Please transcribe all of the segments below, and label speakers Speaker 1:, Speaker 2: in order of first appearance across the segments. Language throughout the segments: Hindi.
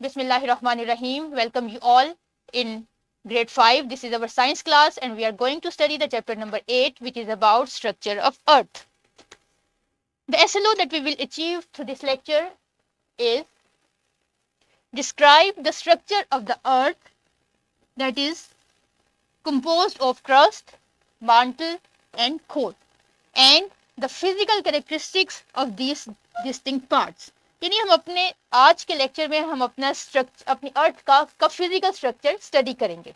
Speaker 1: Bismillahirrahmanirrahim. Welcome you all in grade 5. This is our science class and we are going to study the chapter number 8, which is about structure of earth. The SLO that we will achieve through this lecture is describe the structure of the earth, that is composed of crust, mantle and core, and the physical characteristics of these distinct parts. यानी हम अपने आज के लेक्चर में हम अपनी अर्थ का फिजिकल स्ट्रक्चर स्टडी करेंगे.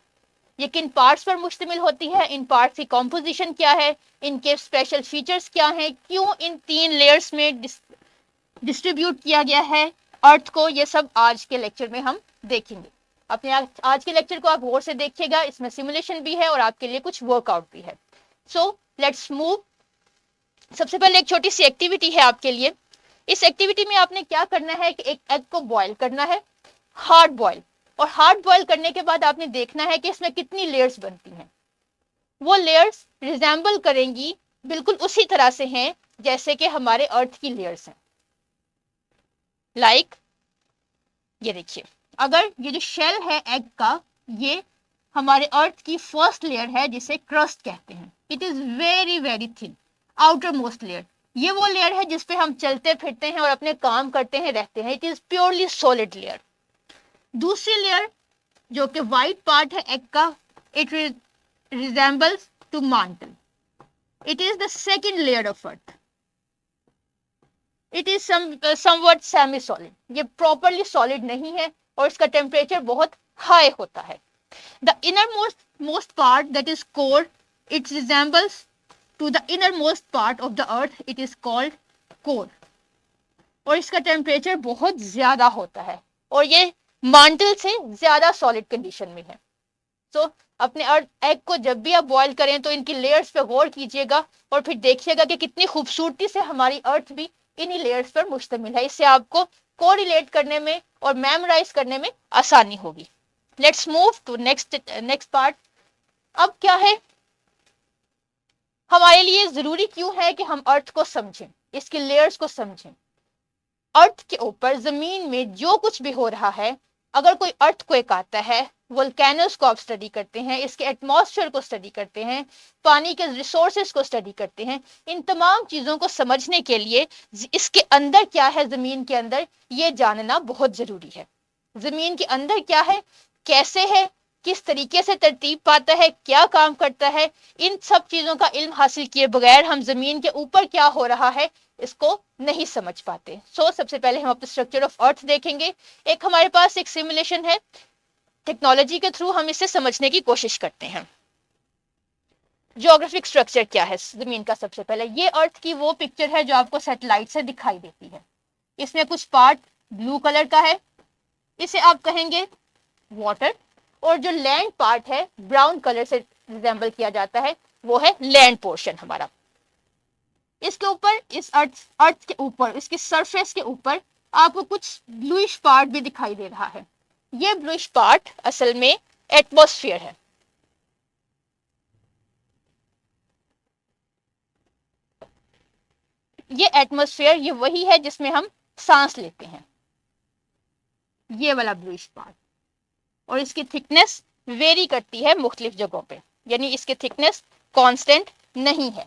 Speaker 1: ये किन पार्ट्स पर मुश्तमिल होती है, इन पार्ट्स की कॉम्पोजिशन क्या है, इनके स्पेशल फीचर्स क्या हैं, क्यों इन 3 लेयर्स में डिस्ट्रीब्यूट किया गया है अर्थ को, ये सब आज के लेक्चर में हम देखेंगे. अपने आज के लेक्चर को आप गौर से देखिएगा, इसमें सिमुलेशन भी है और आपके लिए कुछ वर्कआउट भी है. So let's move. सबसे पहले एक छोटी सी एक्टिविटी है आपके लिए. इस एक्टिविटी में आपने क्या करना है कि एक एग को बॉईल करना है, हार्ड बॉईल, और हार्ड बॉईल करने के बाद आपने देखना है कि इसमें कितनी लेयर्स बनती हैं. वो लेयर्स रिजेंबल करेंगी, बिल्कुल उसी तरह से हैं जैसे कि हमारे अर्थ की लेयर्स हैं. लाइक ये देखिए, अगर ये जो शेल है एग का, ये हमारे अर्थ की फर्स्ट लेयर है जिसे क्रस्ट कहते हैं. It is very very thin, outer most layer. ये वो लेयर है जिसपे हम चलते फिरते हैं और अपने काम करते हैं, रहते हैं. It is purely solid layer. दूसरी लेयर जो कि व्हाइट पार्ट है एग का, it resembles to mantle. It is the second layer of earth. It is somewhat semi solid. ये प्रॉपरली सॉलिड नहीं है और इसका टेम्परेचर बहुत हाई होता है. The inner most part, that is core, it resembles to the innermost part of the earth. It is called core. और इसका टेम्परेचर बहुत ज्यादा होता है और ये mantle से ज्यादा सॉलिड कंडीशन में है. सो अपने अर्थ एग को जब भी आप बॉईल करें तो इनकी लेयर्स पे गौर कीजिएगा और फिर देखिएगा कि कितनी खूबसूरती से हमारी अर्थ भी इन्हीं लेयर्स पर मुश्तमिल है. इससे आपको कोरिलेट करने में और मेमोराइज करने में आसानी होगी. Let's move to next part. अब क्या है, हमारे लिए जरूरी क्यों है कि हम अर्थ को समझें, इसकी लेयर्स को समझें. अर्थ के ऊपर जमीन में जो कुछ भी हो रहा है, अगर कोई अर्थक्वेक आता है, वोल्केनोस को आप स्टडी करते हैं, इसके एटमॉस्फेयर को स्टडी करते हैं, पानी के रिसोर्सेज को स्टडी करते हैं, इन तमाम चीजों को समझने के लिए इसके अंदर क्या है, जमीन के अंदर, ये जानना बहुत जरूरी है. जमीन के अंदर क्या है, कैसे है, किस तरीके से तरतीब पाता है, क्या काम करता है, इन सब चीजों का इल्म हासिल किए बगैर हम जमीन के ऊपर क्या हो रहा है इसको नहीं समझ पाते. सबसे पहले हम अपने स्ट्रक्चर ऑफ अर्थ देखेंगे. एक हमारे पास एक सिमुलेशन है, टेक्नोलॉजी के थ्रू हम इसे समझने की कोशिश करते हैं. ज्योग्राफिक स्ट्रक्चर क्या है जमीन का. सबसे पहले ये अर्थ की वो पिक्चर है जो आपको सैटेलाइट से दिखाई देती है. इसमें कुछ पार्ट ब्लू कलर का है, इसे आप कहेंगे वाटर, और जो लैंड पार्ट है ब्राउन कलर से रिजेंबल किया जाता है, वो है लैंड पोर्शन हमारा. इसके ऊपर, इस अर्थ के ऊपर, इसकी सरफेस के ऊपर आपको कुछ ब्लूइश पार्ट भी दिखाई दे रहा है. ये ब्लूइश पार्ट असल में एटमॉस्फेयर है. ये एटमॉस्फेयर, ये वही है जिसमें हम सांस लेते हैं, ये वाला ब्लूइश पार्ट. और इसकी थिकनेस वेरी करती है मुख्तलिफ जगहों पे, यानी इसकी थिकनेस कांस्टेंट नहीं है.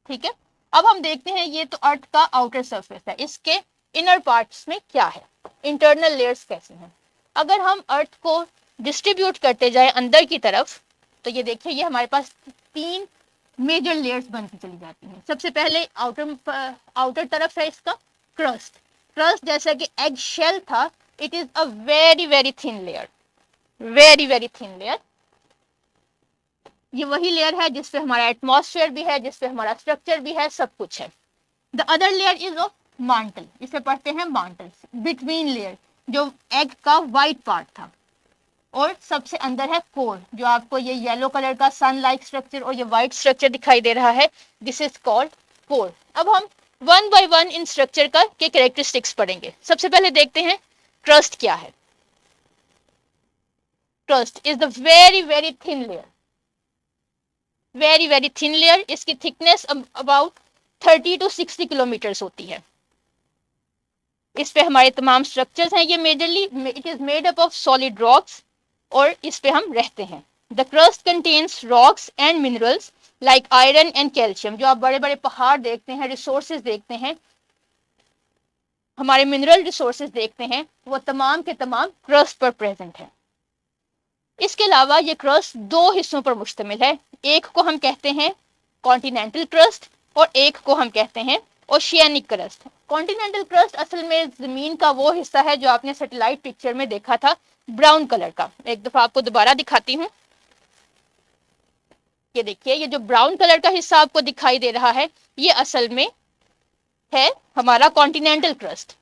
Speaker 1: ठीक है, अब हम देखते हैं ये तो अर्थ का आउटर सरफेस है. इसके इनर पार्ट्स में क्या है, इंटरनल लेयर्स कैसे हैं. अगर हम अर्थ को डिस्ट्रीब्यूट करते जाए अंदर की तरफ, तो ये देखिए, ये हमारे पास 3 मेजर लेयर्स बनती चली जाती हैं. सबसे पहले आउटर तरफ है इसका क्रस्ट. क्रस्ट जैसा कि एग शेल था, it is a very very thin layer, very very thin layer. ये वही लेयर है जिसपे हमारा एटमॉस्फेयर भी है, जिसपे हमारा स्ट्रक्चर भी है, सब कुछ है. The other layer is of mantle. इसे पढ़ते हैं mantle. बिटवीन लेयर, जो एग का व्हाइट पार्ट था, और सबसे अंदर है कोर, जो आपको ये येलो कलर का सन लाइक स्ट्रक्चर और ये व्हाइट स्ट्रक्चर दिखाई दे रहा है. This is called core. अब हम one by one in structure का के कैरेक्टरिस्टिक्स पढ़ेंगे. सबसे पहले देखते हैं क्रस्ट क्या है. Crust is the very very thin layer, very very thin layer. इसकी थिकनेस अबाउट 30 to 60 किलोमीटर्स होती है. इस पे हमारे तमाम स्ट्रक्चर्स हैं। ये majorly it is made up of solid rocks और इस पे हम रहते हैं। The crust contains rocks and minerals like iron and calcium. जो आप बड़े बड़े पहाड़ देखते हैं, रिसोर्सेज देखते हैं, हमारे मिनरल रिसोर्सेज देखते हैं, वो तमाम के तमाम क्रस्ट पर प्रेजेंट है। इसके अलावा ये क्रस्ट दो हिस्सों पर मुश्तमिल है। एक को हम कहते हैं कॉन्टिनेंटल क्रस्ट और एक को हम कहते हैं ओशियानिक क्रस्ट। कॉन्टिनेंटल क्रस्ट असल में जमीन का वो हिस्सा है जो आपने सैटेलाइट पिक्चर में देखा था, ब्राउन कलर का। एक दफा आपको दोबारा दिखाती हूँ। ये देखिए, ये जो ब्राउन कलर का हिस्सा आपको दिखाई दे रहा है, ये असल में है हमारा कॉन्टिनेंटल क्रस्ट,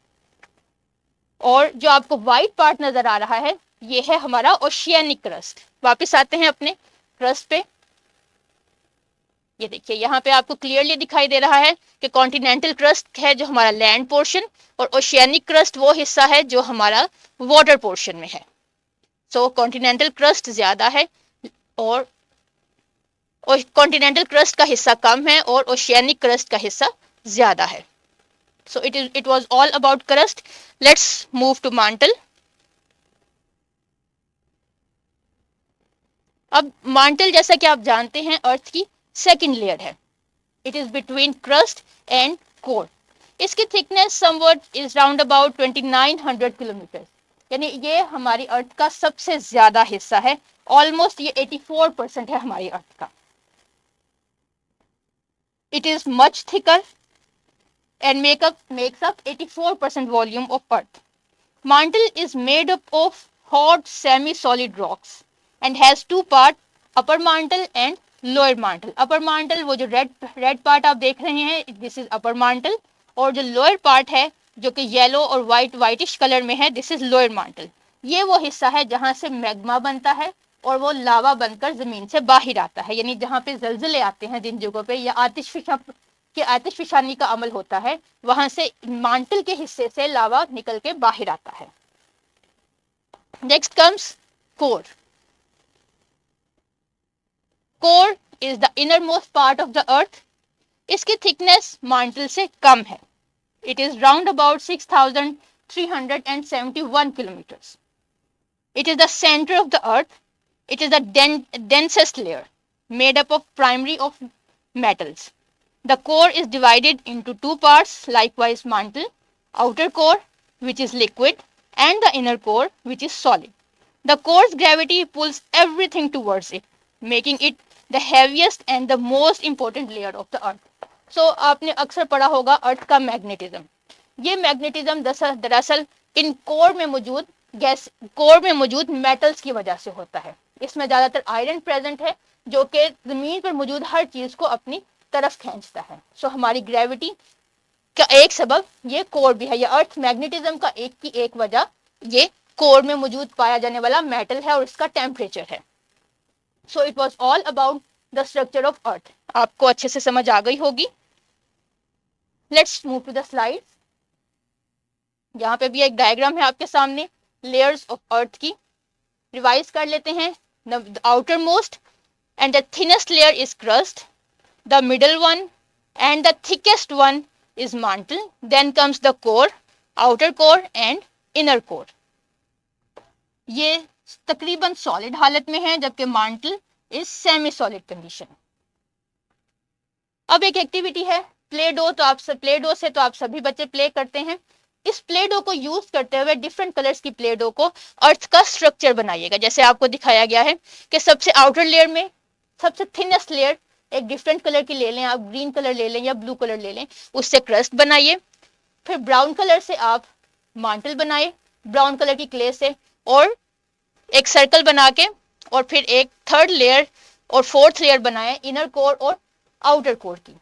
Speaker 1: और जो आपको व्हाइट पार्ट नजर आ रहा है, ये है हमारा ओशियानिक क्रस्ट। वापस आते हैं अपने क्रस्ट पे। ये देखिए, यहाँ पे आपको क्लियरली दिखाई दे रहा है कि कॉन्टिनेंटल क्रस्ट है जो हमारा लैंड पोर्शन, और ओशियानिक क्रस्ट वो हिस्सा है जो हमारा वाटर पोर्शन में है। सो कॉन्टिनेंटल क्रस्ट ज्यादा है और कॉन्टिनेंटल क्रस्ट का हिस्सा कम है और ओशियानिक क्रस्ट का हिस्सा ज्यादा है। So it was all about crust. Let's move to mantle. अब mantle जैसा कि आप जानते हैं अर्थ की सेकंड लेयर है। It is between crust and core. इसकी thickness somewhat is round about 2900 kilometre, यानी ये हमारी अर्थ का सबसे ज्यादा हिस्सा है। ऑलमोस्ट ये 84% है हमारी अर्थ का। It is much thicker and makes up 84% volume of earth. Mantle is made up of hot semi-solid rocks and has two parts, upper mantle and lower mantle. Upper mantle वो जो red part आप देख रहे हैं, this is upper mantle, और जो lower part है जो कि येलो और whitish कलर में है, this is lower mantle. ये वो हिस्सा है जहां से मैग्मा बनता है और वो लावा बनकर जमीन से बाहर आता है, यानी जहां पे जलजले आते हैं जिन जगहों पे, या आतिशफशानी का अमल होता है, वहां से मांटल के हिस्से से लावा निकल के बाहर आता है। Next comes core. Core is the inner most part of the earth. इसकी थिकनेस मांटल से कम है। It is round about 6371 kilometres. It is the centre of the earth. It is the densest layer made up of primary of metals. The core is divided into two parts, likewise mantle, outer core which is liquid and the inner core which is solid. The core's gravity pulls everything towards it, making it the heaviest and the most important layer of the earth. So आपने अक्सर पढ़ा होगा अर्थ का मैग्नेटिज्म। ये मैग्नेटिज्म दरअसल इन कोर में मौजूद मेटल्स की वजह से होता है। इसमें ज्यादातर आयरन प्रेजेंट है जो कि जमीन पर मौजूद हर चीज को अपनी तरफ खींचता है। सो हमारी ग्रेविटी का एक सबब ये कोर भी है। ये अर्थ मैग्नेटिज्म का एक वजह ये कोर में मौजूद पाया जाने वाला मेटल है और इसका टेम्परेचर है। So it was all about the structure of earth. आपको अच्छे से समझ आ गई होगी। Let's move to the slide. यहाँ पे भी एक डायग्राम है आपके सामने लेयर्स ऑफ अर्थ की। रिवाइज कर लेते हैं। The outer most and the thinnest layer is crust, the middle one and the thickest one is mantle, then comes the core, outer core and inner core. ये तकरीबन सॉलिड हालत में है जबकि mantle is semi solid condition. अब एक एक्टिविटी है प्ले डो। प्ले डो से तो आप सभी बच्चे प्ले करते हैं। इस प्ले डो को यूज करते हुए डिफरेंट कलर्स की प्ले डो को अर्थ का स्ट्रक्चर बनाइएगा। जैसे आपको दिखाया गया है कि सबसे आउटर लेयर में सबसे थिनेस्ट लेयर एक डिफरेंट कलर की ले लें, आप ग्रीन कलर ले लें या ब्लू कलर ले लें, उससे क्रस्ट बनाइए। फिर ब्राउन कलर से आप मांटल बनाए ब्राउन कलर की क्ले से, और एक सर्कल बना के, और फिर एक थर्ड लेयर और फोर्थ लेयर बनाए इनर कोर और आउटर कोर की।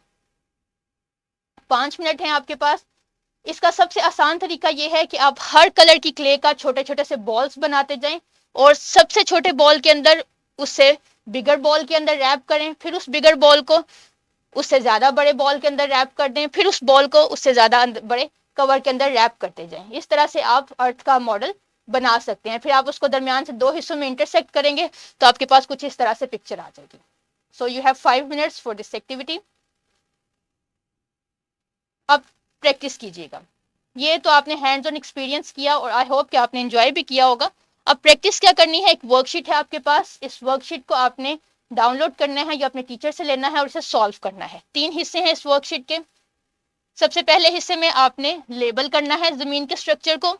Speaker 1: 5 मिनट हैं आपके पास। इसका सबसे आसान तरीका यह है कि आप हर कलर की क्ले का छोटे छोटे से बॉल्स बनाते जाएं और सबसे छोटे बॉल के अंदर उससे बिगर बॉल के अंदर रैप करें, फिर उस बिगर बॉल को उससे ज्यादा बड़े बॉल के अंदर रैप कर दें, फिर उस बॉल को उससे ज्यादा बड़े कवर के अंदर रैप करते जाएं। इस तरह से आप अर्थ का मॉडल बना सकते हैं। फिर आप उसको दरमियान से 2 हिस्सों में इंटरसेक्ट करेंगे तो आपके पास कुछ इस तरह से पिक्चर आ जाएगी। So you have 5 minutes for this activity. अब प्रैक्टिस कीजिएगा। ये तो आपने हैंड्स ऑन एक्सपीरियंस किया और आई होप कि आपने एंजॉय भी किया होगा। अब प्रैक्टिस क्या करनी है, एक वर्कशीट है आपके पास, इस वर्कशीट को आपने डाउनलोड करना है या अपने टीचर से लेना है और इसे सॉल्व करना है। 3 हिस्से हैं इस वर्कशीट के। सबसे पहले हिस्से में आपने लेबल करना है ज़मीन के स्ट्रक्चर को।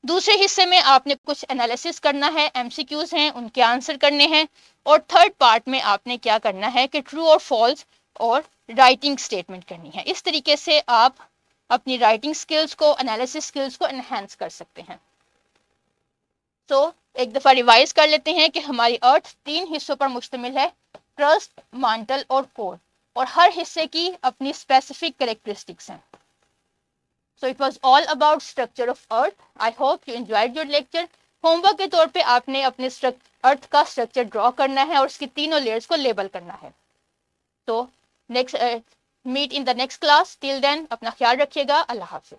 Speaker 1: दूसरे हिस्से में आपने कुछ एनालिसिस करना है, एमसीक्यूज हैं उनके आंसर करने हैं। और थर्ड पार्ट में आपने क्या करना है कि ट्रू और फॉल्स और राइटिंग स्टेटमेंट करनी है। इस तरीके से आप अपनी राइटिंग स्किल्स को, एनालिसिस स्किल्स को एनहांस कर सकते हैं। तो एक दफ़ा रिवाइज कर लेते हैं कि हमारी अर्थ 3 हिस्सों पर मुश्तमिल है, क्रस्ट, मांटल और कोर, और हर हिस्से की अपनी स्पेसिफिक कैरेक्टरिस्टिक्स हैं। So it was all about structure of earth. I hope you enjoyed your lecture. Homework के तौर पे आपने अपने अर्थ का स्ट्रक्चर ड्रॉ करना है और उसकी तीनों लेयर्स को लेबल करना है। तो next meet in the next class. Till then अपना ख्याल रखिएगा। अल्लाह हाफिज।